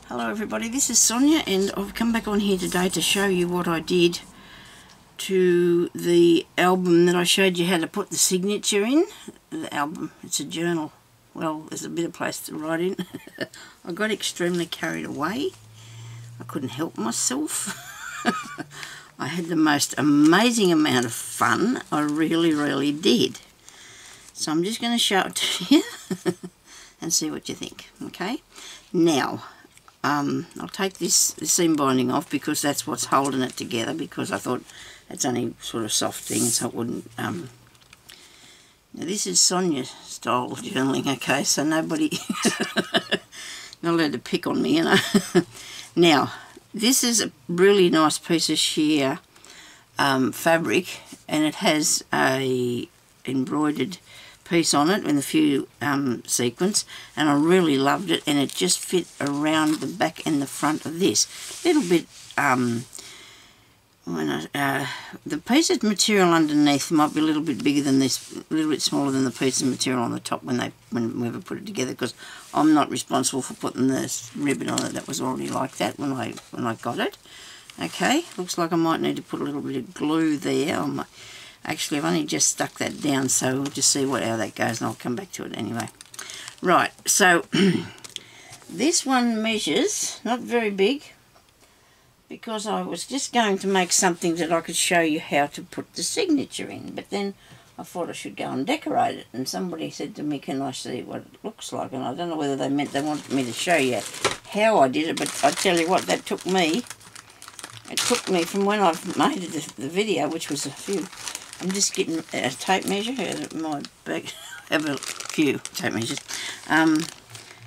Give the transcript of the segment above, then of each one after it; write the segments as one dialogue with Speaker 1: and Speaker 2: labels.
Speaker 1: Hello everybody, this is Sonia and I've come back on here today to show you what I did to the album that I showed you how to put the signature in. The album, it's a journal. Well, there's a bit of place to write in. I got extremely carried away. I couldn't help myself. I had the most amazing amount of fun. I really did. So I'm just going to show it to you and see what you think. Okay, now I'll take this seam binding off because that's what's holding it together, because I thought it's only sort of soft thing so it wouldn't now this is Sonya style journaling, okay, so nobody not allowed to pick on me, you know. Now this is a really nice piece of sheer fabric, and it has a embroidered piece on it with a few sequins, and I really loved it, and it just fit around the back and the front of this little bit. The piece of material underneath might be a little bit bigger than this, a little bit smaller than the piece of material on the top when whoever put it together, because I'm not responsible for putting this ribbon on it. That was already like that when I got it. Okay, looks like I might need to put a little bit of glue there on my. Actually, I've only just stuck that down, so we'll just see how that goes, and I'll come back to it anyway. Right, so this one measures, not very big, because I was just going to make something that I could show you how to put the signature in, but then I thought I should go and decorate it, and somebody said to me, can I see what it looks like? And I don't know whether they meant they wanted me to show you how I did it, but I tell you what, that took me, it took me from when I've made the video, which was a few. I'm just getting a tape measure out of my bag. I have a few tape measures.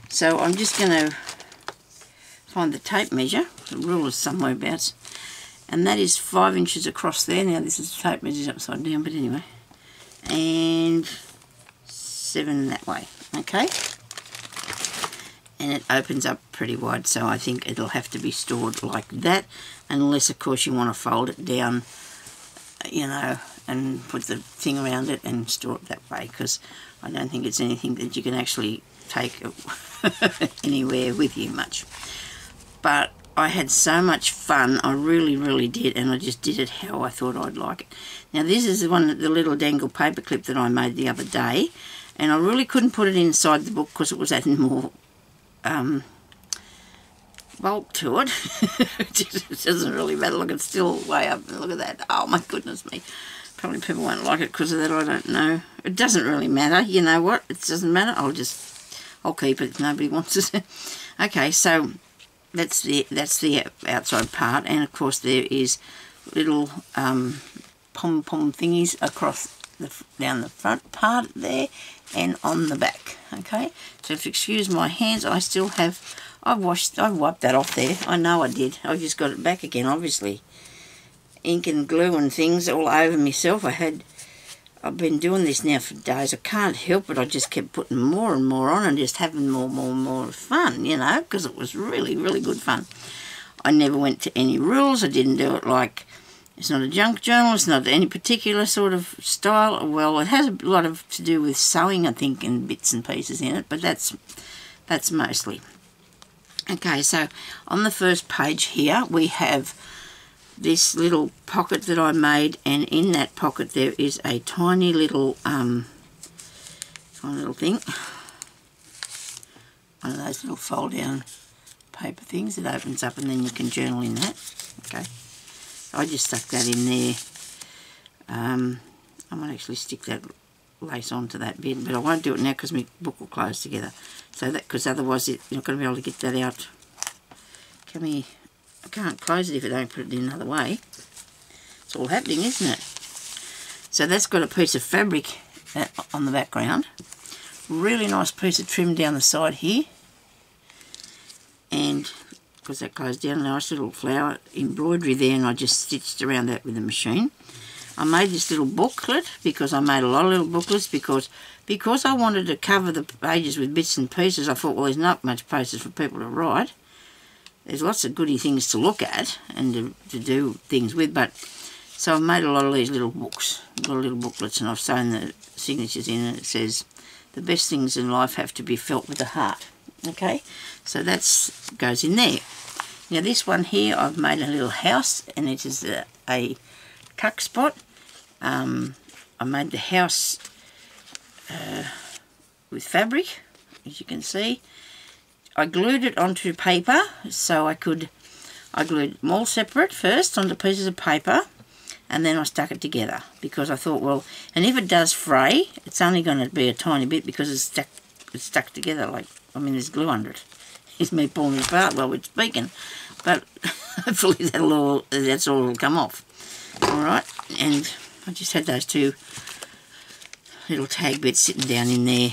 Speaker 1: So I'm just going to find the tape measure. The ruler is somewhere abouts. And that is 5 inches across there. Now this is the tape measures upside down, but anyway. And 7 that way. Okay. And it opens up pretty wide, so I think it'll have to be stored like that. Unless, of course, you want to fold it down, you know, and put the thing around it and store it that way, because I don't think it's anything that you can actually take anywhere with you much. But I had so much fun, I really did, and I just did it how I thought I'd like it. Now this is the little dangle paper clip that I made the other day, and I really couldn't put it inside the book because it was adding more bulk to it. It doesn't really matter. Look, it's still way up. Look at that. Oh my goodness me. Probably people won't like it because of that, I don't know. It doesn't really matter. You know what? It doesn't matter. I'll keep it if nobody wants it. Okay, so that's the outside part, and of course there is little pom-pom thingies across down the front part there and on the back. Okay, so if you excuse my hands, I still have, I wiped that off there. I know I did. I just got it back again, obviously. Ink and glue and things all over myself. I've been doing this now for days. I can't help it. I just kept putting more and more on and just having more fun, you know, because it was really good fun. I never went to any rules. I didn't do it like, it's not a junk journal. It's not any particular sort of style. Well, it has a lot to do with sewing, I think, and bits and pieces in it, but that's mostly. Okay, so on the first page here we have this little pocket that I made, and in that pocket there is a tiny little thing, one of those little fold down paper things that opens up, and then you can journal in that. Okay, so I just stuck that in there. I might actually stick that lace onto that bit, but I won't do it now because my book will close together, so that, because otherwise you're not going to be able to get that out. Come here. I can't close it if I don't put it in another way. It's all happening, isn't it? So that's got a piece of fabric on the background. Really nice piece of trim down the side here. And because that closed down, a nice little flower embroidery there, and I just stitched around that with the machine. I made this little booklet because I made a lot of little booklets because I wanted to cover the pages with bits and pieces. I thought, well, there's not much places for people to write. There's lots of goody things to look at and to do things with, but so I've made a lot of these little books, little booklets, and I've sewn the signatures in, and it says, the best things in life have to be felt with the heart. Okay, so that's goes in there. Now this one here, I've made a little house, and it is a tuck spot. I made the house with fabric, as you can see. I glued it onto paper, so I glued them all separate first onto pieces of paper, and then I stuck it together, because I thought, well, and if it does fray, it's only going to be a tiny bit, because it's stuck together, like, I mean, there's glue under it. It's me pulling it apart while we're speaking, but hopefully that's all will come off. Alright, and I just had those two little tag bits sitting down in there,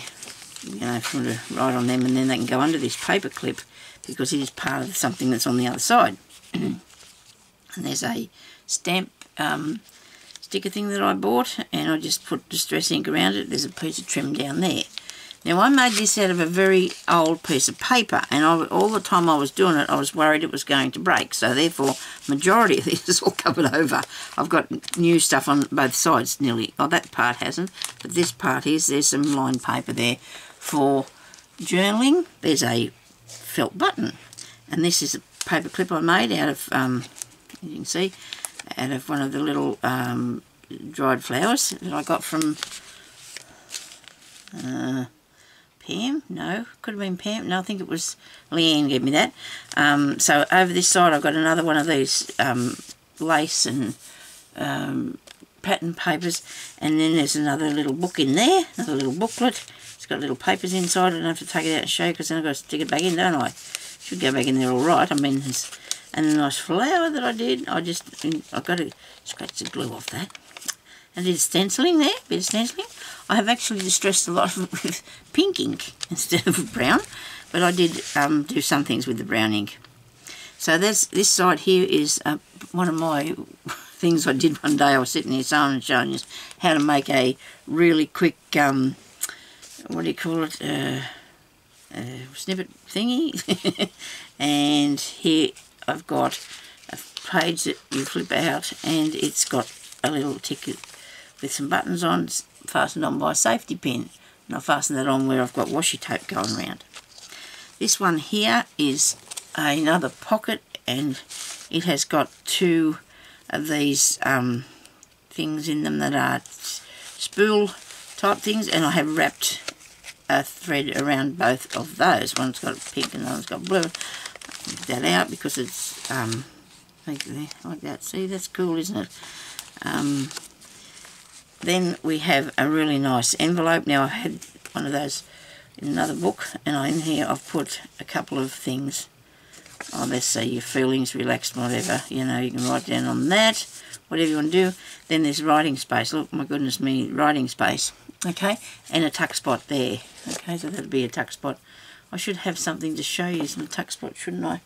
Speaker 1: you know, if you want to write on them, and then they can go under this paper clip, because it is part of something that's on the other side. And there's a stamp sticker thing that I bought, and I just put distress ink around it. There's a piece of trim down there. Now I made this out of a very old piece of paper, and all the time I was doing it I was worried it was going to break, so therefore majority of this is all covered over. I've got new stuff on both sides nearly. Oh, that part hasn't, but this part is. There's some lined paper there for journaling. There's a felt button, and this is a paper clip I made out of, you can see, out of one of the little dried flowers that I got from Pam. No, could have been Pam. No, I think it was Leanne gave me that. So over this side I've got another one of these lace and pattern papers, and then there's another little book in there, another little booklet. It's got little papers inside. I don't have to take it out and show you, because then I've got to stick it back in, don't I? Should go back in there all right. I mean, and a nice flower that I did. I've got to scratch the glue off that. I did stenciling there, bit of stenciling. I have actually distressed a lot with pink ink instead of brown, but I did do some things with the brown ink. So this side here is one of my things I did one day. I was sitting here sewing and showing you how to make a really quick, what do you call it, snippet thingy. And here I've got a page that you flip out, and it's got a little ticket with some buttons on, fastened on by a safety pin, and I fastened that on where I've got washi tape going around. This one here is another pocket, and it has got two of these things in them that are spool type things, and I have wrapped a thread around both of those. One's got pink and the other's got blue. Take that out because it's like that. See, that's cool, isn't it? Then we have a really nice envelope. Now I've had one of those in another book, and in here I've put a couple of things. Oh, let's say your feelings, relaxed, whatever. You know, you can write down on that, whatever you want to do. Then there's writing space. Look, my goodness me, writing space. Okay, and a tuck spot there. Okay, so that'll be a tuck spot. I should have something to show you, some tuck spot, shouldn't I?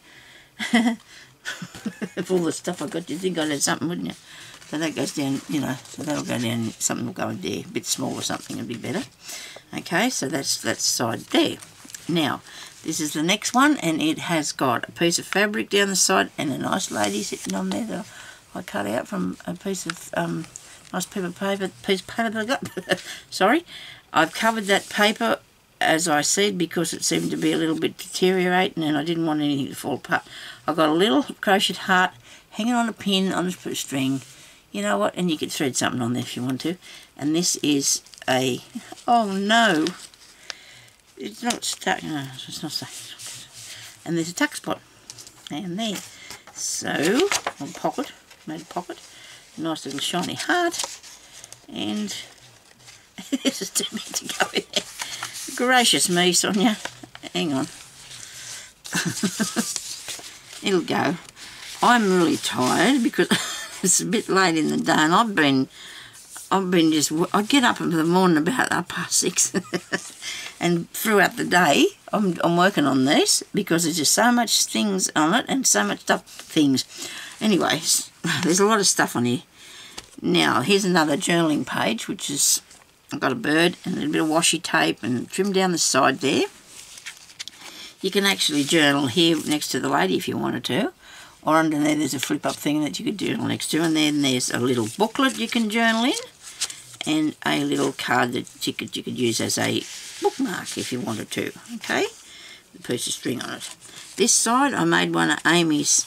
Speaker 1: Of all the stuff I got, you'd think I'd have something, wouldn't you? So that goes down, you know, so that'll go down, something will go in there, a bit small or something, it'll be better. Okay, so that's that side there. Now, this is the next one, and it has got a piece of fabric down the side and a nice lady sitting on there that I cut out from a piece of nice piece of paper that I got. Sorry. I've covered that paper, as I said, because it seemed to be a little bit deteriorating and I didn't want anything to fall apart. I've got a little crocheted heart hanging on a pin on a string. You know what? And you could thread something on there if you want to. And this is a... Oh, no. It's not stuck. No, it's not stuck. And there's a tuck spot. And there. So, a pocket. Made a pocket. A nice little shiny heart. And this is too big to go in there. Gracious me, Sonia. Hang on. It'll go. I'm really tired because it's a bit late in the day, and I've been just, I get up in the morning about 6:30 and throughout the day I'm working on this because there's just so much things on it and so much things. Anyways, there's a lot of stuff on here. Now, here's another journaling page, which is, I've got a bird and a little bit of washi tape and trim down the side there. You can actually journal here next to the lady if you wanted to, or under there there's a flip-up thing that you could journal next to, and then there's a little booklet you can journal in, and a little card that you could use as a bookmark if you wanted to. Okay, the piece of string on it. This side I made one of Amy's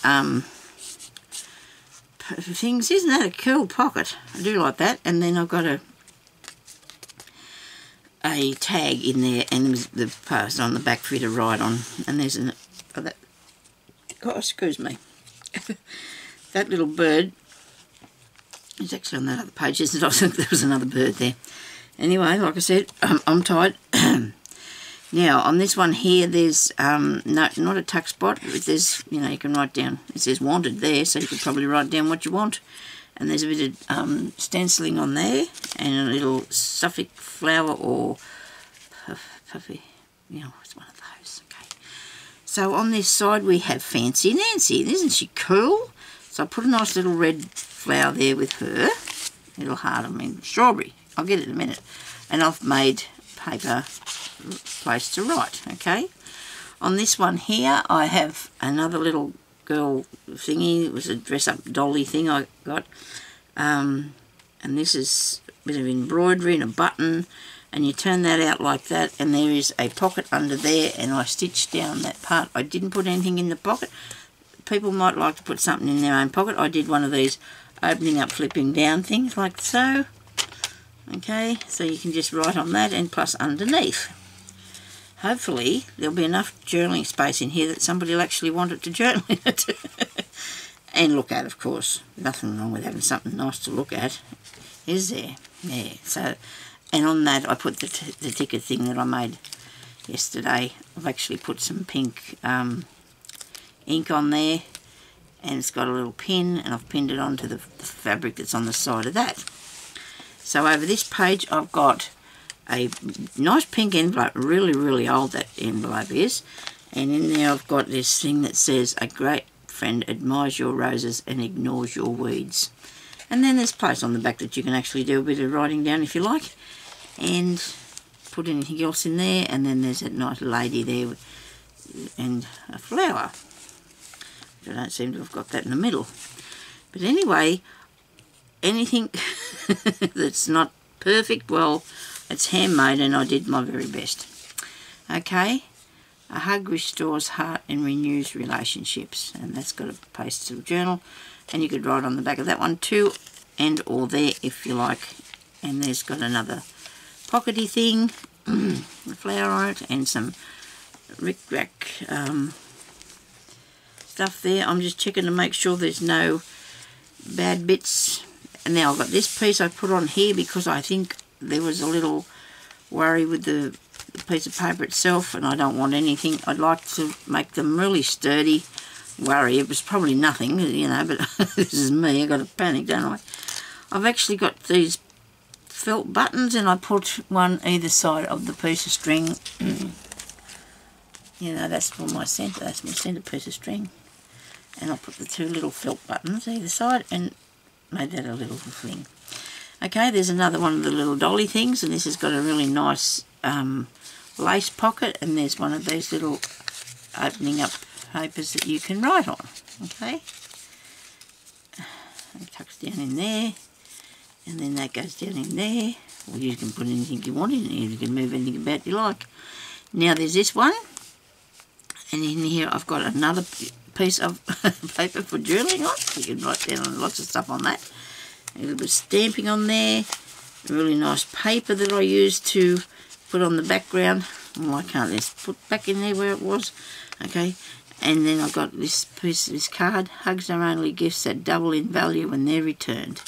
Speaker 1: things. Isn't that a cool pocket? I do like that. And then I've got a tag in there, and the post on the back for you to write on. And there's excuse me, that little bird is actually on that other page, isn't it? I think there was another bird there. Anyway, like I said, I'm tired. Now, on this one here, there's not a tuck spot, but there's, you know, you can write down, it says wanted there, so you could probably write down what you want. And there's a bit of stenciling on there, and a little Suffolk flower or puffy, you know, it's one of those, okay. So on this side we have Fancy Nancy, isn't she cool? So I put a nice little red flower there with her, little heart, I mean strawberry, I'll get it in a minute. And I've made paper place to write, okay. On this one here I have another little girl thingy. It was a dress up dolly thing I got, and this is a bit of embroidery and a button, and you turn that out like that, and there is a pocket under there, and I stitched down that part. I didn't put anything in the pocket. People might like to put something in their own pocket. I did one of these opening up flipping down things like so. Okay, so you can just write on that, and plus underneath. Hopefully there'll be enough journaling space in here that somebody will actually want it to journal in it. And look at, of course. Nothing wrong with having something nice to look at, is there? Yeah, so, and on that I put the ticket thing that I made yesterday. I've actually put some pink ink on there, and it's got a little pin, and I've pinned it onto the fabric that's on the side of that. So over this page I've got a nice pink envelope, really old that envelope is, and in there I've got this thing that says, a great friend admires your roses and ignores your weeds. And then there's place on the back that you can actually do a bit of writing down if you like, and put anything else in there. And then there's that nice lady there and a flower. I don't seem to have got that in the middle, but anyway, anything that's not perfect, well, it's handmade, and I did my very best. Okay, a hug restores heart and renews relationships, and that's got a pastel journal, and you could write on the back of that one too, and or there if you like. And there's got another pockety thing, a flower on it, and some rick-rack stuff there. I'm just checking to make sure there's no bad bits. And now I've got this piece I put on here because I think there was a little worry with the piece of paper itself, and I don't want anything. I'd like to make them really sturdy. Worry, it was probably nothing, you know, but this is me. I got a panic, don't I? I've actually got these felt buttons, and I put one either side of the piece of string. You know, that's for my centre. That's my centre piece of string. And I'll put the two little felt buttons either side, and made that a little thing. Okay, there's another one of the little dolly things, and this has got a really nice lace pocket, and there's one of these little opening up papers that you can write on. Okay, it tucks down in there, and then that goes down in there. Or you can put anything you want in here. You can move anything about you like. Now there's this one, and in here I've got another piece of paper for journaling on. You can write down lots of stuff on that. A little bit of stamping on there. A really nice paper that I used to put on the background. Oh, I can't just put back in there where it was. Okay, and then I've got this piece of this card. Hugs are only gifts that double in value when they're returned.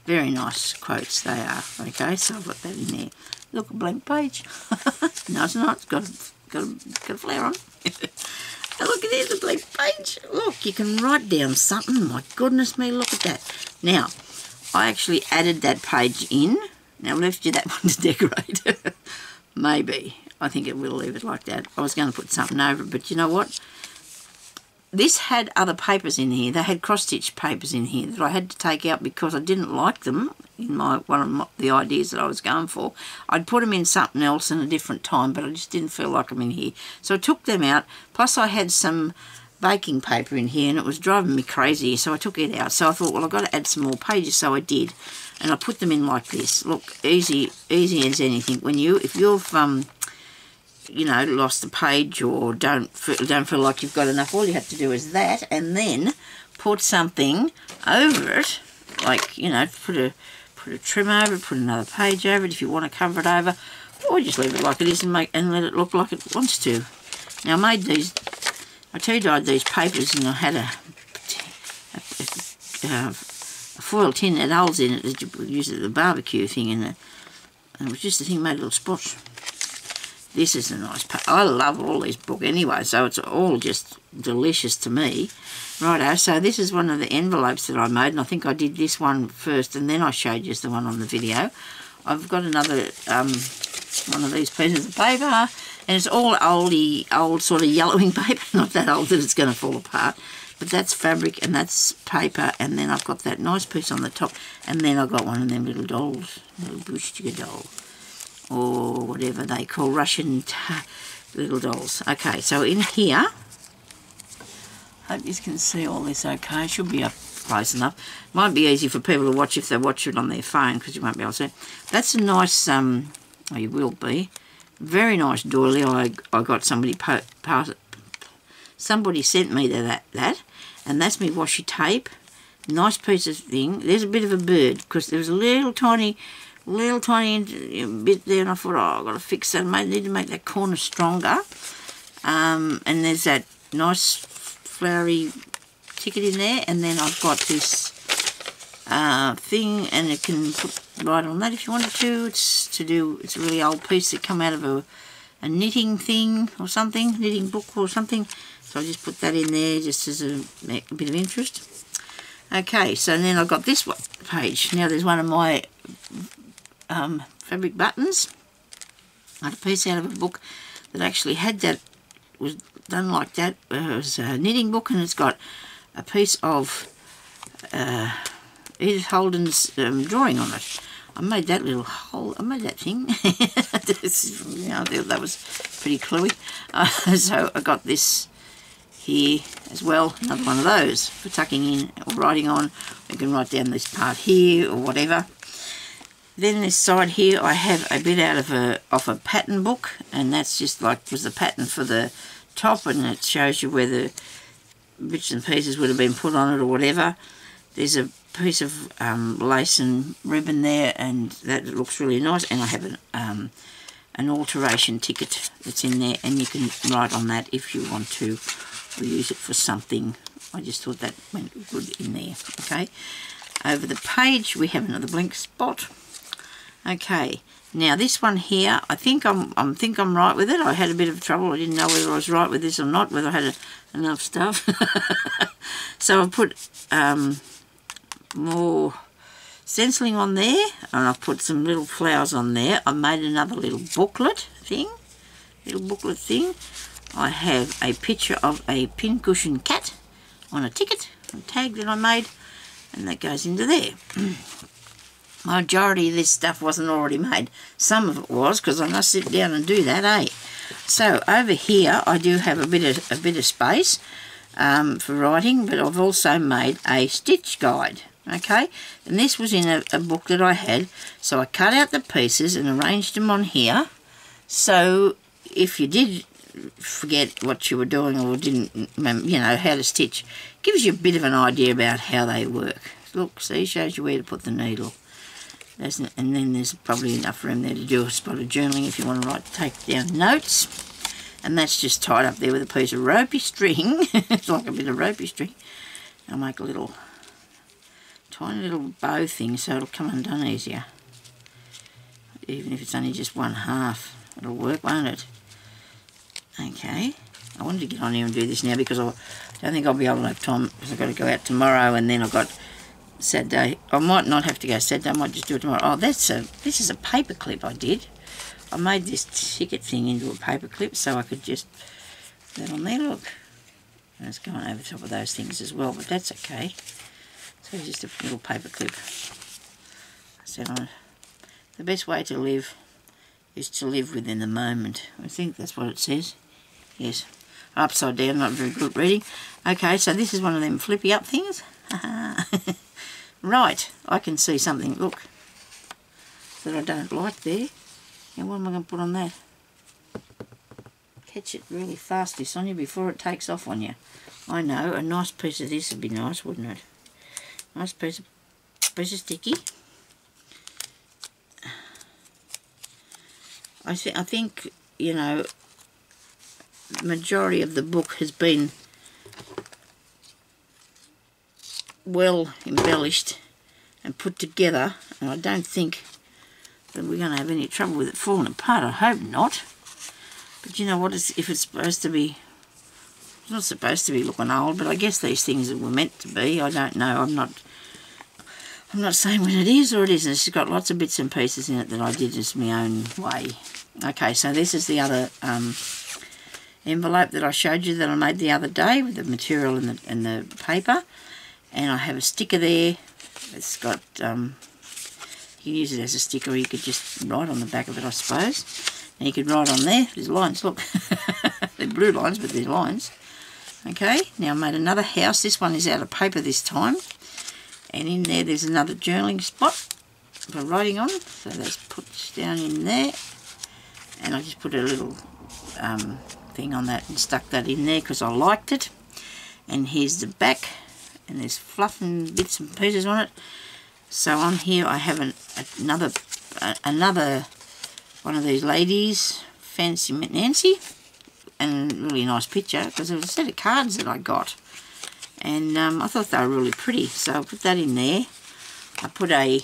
Speaker 1: Very nice quotes they are. Okay, so I've got that in there. Look, a blank page. No, it's not. It's got a flower on. Oh, look at this, a blank page. Look, you can write down something. My goodness me, look at that. Now, I actually added that page in. Now, I left you that one to decorate. Maybe. I think it will leave it like that. I was going to put something over it, but you know what? This had other papers in here. They had cross-stitch papers in here that I had to take out because I didn't like them in one of the ideas that I was going for. I'd put them in something else in a different time, but I just didn't feel like them in here. So I took them out. Plus I had some baking paper in here, and it was driving me crazy, so I took it out. So I thought, well, I've got to add some more pages, so I did. And I put them in like this. Look, easy as anything. If you've you know, lost a page or don't feel like you've got enough, all you have to do is that, and then put something over it, like, you know, put a trim over it, put another page over it if you want to cover it over, or just leave it like it is and let it look like it wants to. Now I made these, I tea-dyed these papers, and I had a foil tin that had holes in it that you would use at the barbecue thing, and it was just the thing made little spots. This is a nice paper. I love all these books anyway, so it's all just delicious to me. Righto, so this is one of the envelopes that I made, and I think I did this one first, and then I showed you the one on the video. I've got another one of these pieces of paper, and it's all old sort of yellowing paper, not that old that it's going to fall apart. But that's fabric and that's paper, and then I've got that nice piece on the top, and then I've got one of them little dolls, little Bushtiga doll, or whatever they call Russian little dolls. Okay, so in here, hope you can see all this okay, should be up close enough. Might be easy for people to watch if they watch it on their phone, because you won't be able to see. That's a nice, oh, you will be, very nice doily. I got somebody somebody sent me that, and that's me washi tape. Nice piece of thing. There's a bit of a bird, because there was a little tiny bit there, and I thought, oh, I've got to fix that. I need to make that corner stronger. And there's that nice flowery ticket in there, and then I've got this thing, and it can put right on that if you wanted to. It's a really old piece that come out of a knitting thing or something, knitting book or something. So I just put that in there just as a bit of interest. Okay, so then I've got this one page. Now there's one of my fabric buttons. I had a piece out of a book that actually had that, was done like that. It was a knitting book, and it's got a piece of Edith Holden's drawing on it. I made that little hole, I made that thing. You know, I thought that was pretty cluey. So I got this here as well, another one of those for tucking in or writing on. You can write down this part here or whatever. Then this side here, I have a bit out of off a pattern book, and that's just like was the pattern for the top, and it shows you where the bits and pieces would have been put on it or whatever. There's a piece of lace and ribbon there, and that looks really nice. And I have an alteration ticket that's in there, and you can write on that if you want to use it for something. I just thought that went good in there. Okay, over the page we have another blank spot. Okay, now this one here, I think I'm right with it. I had a bit of trouble. I didn't know whether I was right with this or not, whether I had enough stuff. So I put more stenciling on there, and I've put some little flowers on there. I made another little booklet thing. I have a picture of a pincushion cat on a ticket, a tag that I made, and that goes into there. Majority of this stuff wasn't already made. Some of it was, because I must sit down and do that, eh? So over here I do have a bit of space for writing, but I've also made a stitch guide. Okay, and this was in a book that I had, so I cut out the pieces and arranged them on here, so if you did forget what you were doing or didn't, you know, how to stitch, gives you a bit of an idea about how they work. Look, see, shows you where to put the needle. And then there's probably enough room there to do a spot of journaling if you want to take down notes. And that's just tied up there with a piece of ropey string. It's like a bit of ropey string. I'll make a little tiny little bow thing so it'll come undone easier. Even if it's only just one half, it'll work, won't it? Okay, I wanted to get on here and do this now because I don't think I'll be able to have time, because I've got to go out tomorrow, and then I've got Saturday. I might not have to go Saturday, I might just do it tomorrow. Oh, this is a paper clip I did. I made this ticket thing into a paper clip so I could just put that on there, look. And it's going over the top of those things as well, but that's okay. So just a little paper clip. So the best way to live is to live within the moment. I think that's what it says. Yes. Upside down, not very good reading. Okay, so this is one of them flippy up things. Right, I can see something, look, that I don't like there. Now what am I going to put on that? catch it really fast, Sonya, before it takes off on you. I know, a nice piece of this would be nice, wouldn't it? Nice piece of sticky. I think, you know, the majority of the book has been well embellished and put together, and I don't think that we're going to have any trouble with it falling apart. I hope not. But you know what, if it's supposed to be, it's not supposed to be looking old, but I guess these things were meant to be. I don't know. I'm not saying when it is or it isn't. It's got lots of bits and pieces in it that I did just my own way. Okay, so this is the other envelope that I showed you that I made the other day with the material and the paper. And I have a sticker there. It's got, you can use it as a sticker, or you could just write on the back of it, I suppose. And you could write on there. There's lines, look. They're blue lines, but there's lines. Okay, now I made another house. This one is out of paper this time. And in there's another journaling spot for writing on. So that's put down in there. And I just put a little thing on that and stuck that in there because I liked it. And here's the back. And there's fluff and bits and pieces on it. So on here I have another one of these ladies, Fancy Nancy, and really nice picture because it was a set of cards that I got, and I thought they were really pretty. So I put that in there. I put a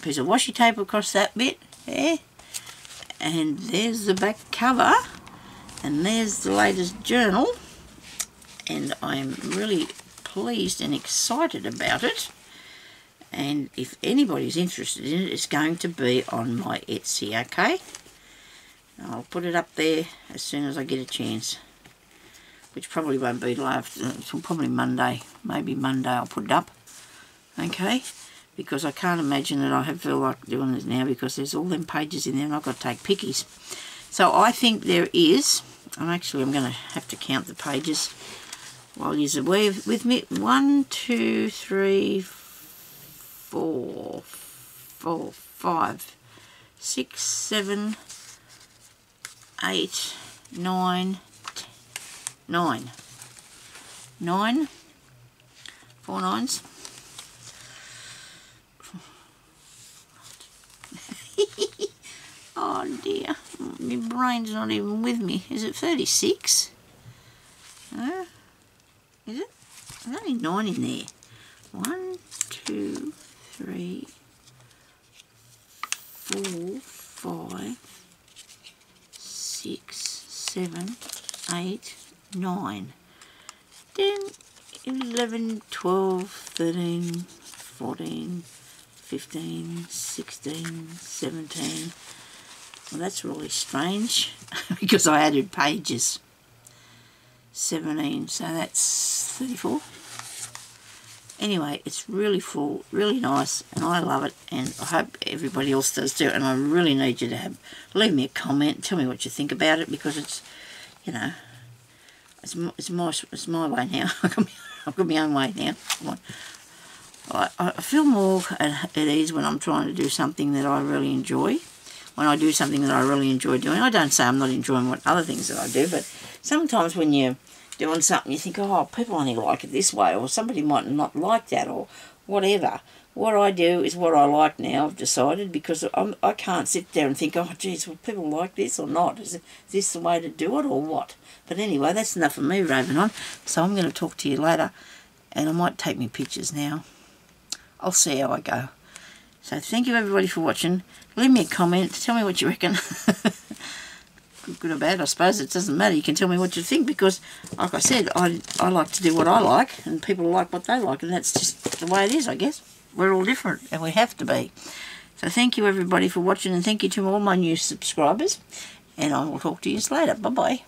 Speaker 1: piece of washi tape across that bit there, and there's the back cover, and there's the latest journal, and I'm really pleased and excited about it. And if anybody's interested in it, it's going to be on my Etsy, okay? I'll put it up there as soon as I get a chance, which probably won't be until probably Monday. Maybe Monday I'll put it up, okay? Because I can't imagine that I feel like doing it now because there's all them pages in there and I've got to take pickies. So I think there is, I'm going to have to count the pages while you're aware with me. 1, 2, 3, 4, 5, 6, 7, 8, 9, 9. 9, 4 nines. Oh dear, my brain's not even with me. Is it 36? No? Is it? There's only 9 in there. 1, 2, 3, 4, 5, 6, 7, 8, 9, 10, 11, 12, 13, 14, 15, 16, 17. Well, that's really strange because I added pages. 17, so that's 34. Anyway, it's really full, really nice, and I love it, and I hope everybody else does too. And I really need you to leave me a comment, tell me what you think about it, because it's, you know, it's my way now. I've got my own way now. I feel more at ease when I'm trying to do something that I really enjoy. When I do something that I really enjoy doing, I don't say I'm not enjoying what other things that I do, but sometimes when you're doing something you think, oh, people only like it this way, or somebody might not like that, or whatever. What I do is what I like now, I've decided, because I can't sit there and think, oh, geez, will people like this or not? Is this the way to do it or what? But anyway, that's enough of me raving on, so I'm going to talk to you later, and I might take me pictures now. I'll see how I go. So thank you everybody for watching. Leave me a comment, tell me what you reckon. Good or bad, I suppose it doesn't matter. You can tell me what you think, because like I said, I like to do what I like, and people like what they like, and that's just the way it is, I guess. We're all different, and we have to be. So thank you everybody for watching, and thank you to all my new subscribers, and I will talk to you later. Bye bye.